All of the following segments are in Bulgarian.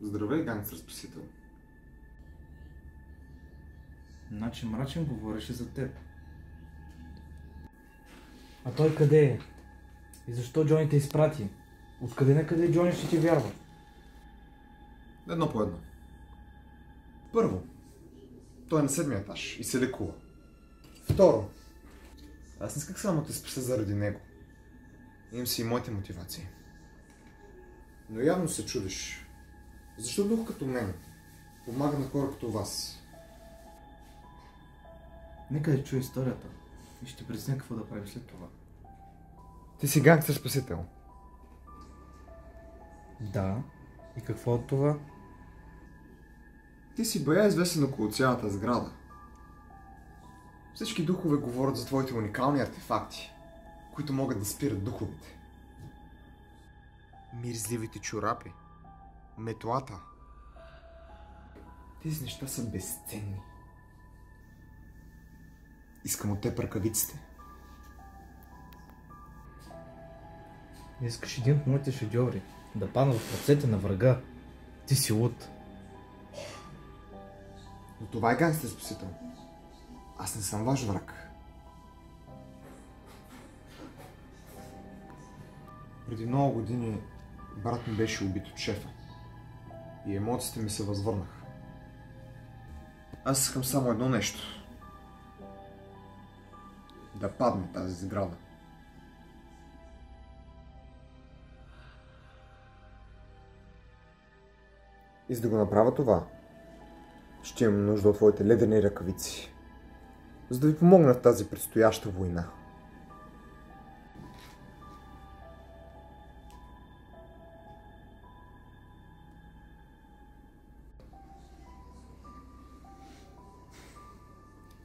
Здравей, гангстър спасител. Значи Мрачен говореше за теб. А той къде е? И защо Джони те изпрати? Откъде на къде Джони ще ти вярва? Едно по едно. Първо, той е на 7-ми етаж и се лекува. Второ, аз не исках само да те спася заради него. Имам си и моите мотивации. Но явно се чудиш. Защо дух като мен помага на хора като вас? Нека да чуя историята и ще преценя какво да правим след това. Ти си гангстър спасител. Да. И какво от това? Ти си бая известен около цялата сграда. Всички духове говорят за твоите уникални артефакти, които могат да спират духовете. Мирзливите чорапи, метлата. Тези неща са безценни. Искам от теб ръкавиците. Искаш един от моите шедьоври да падна в ръцете на врага. Ти си луд. Но това е гангстър спасител. Аз не съм ваш враг. Преди много години брат ми беше убит от шефа. И емоциите ми се възвърнаха. Аз искам само едно нещо. Да падне тази сграда. И за да го направя това, ще имам нужда от твоите ледени ръкавици, за да ви помогна в тази предстояща война.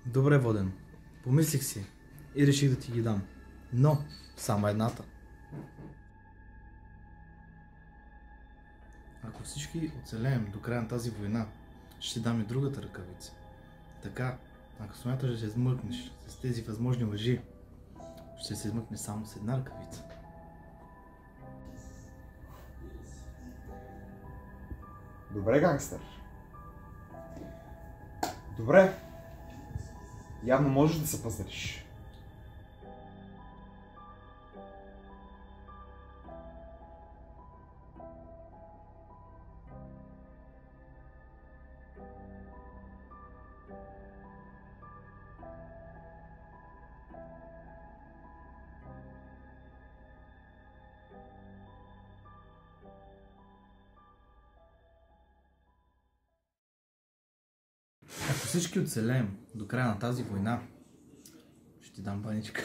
Добре, Воден. Помислих си и реших да ти ги дам. Но само едната. Ако всички оцелеем до края на тази война, ще дам и другата ръкавица. Така, ако смяташ да се измъкнеш с тези възможни лъжи, ще се измъкне само с една ръкавица. Добре, гангстър. Добре. Явно можеш да се пазариш. Ако всички оцелеем до края на тази война, ще ти дам баничка.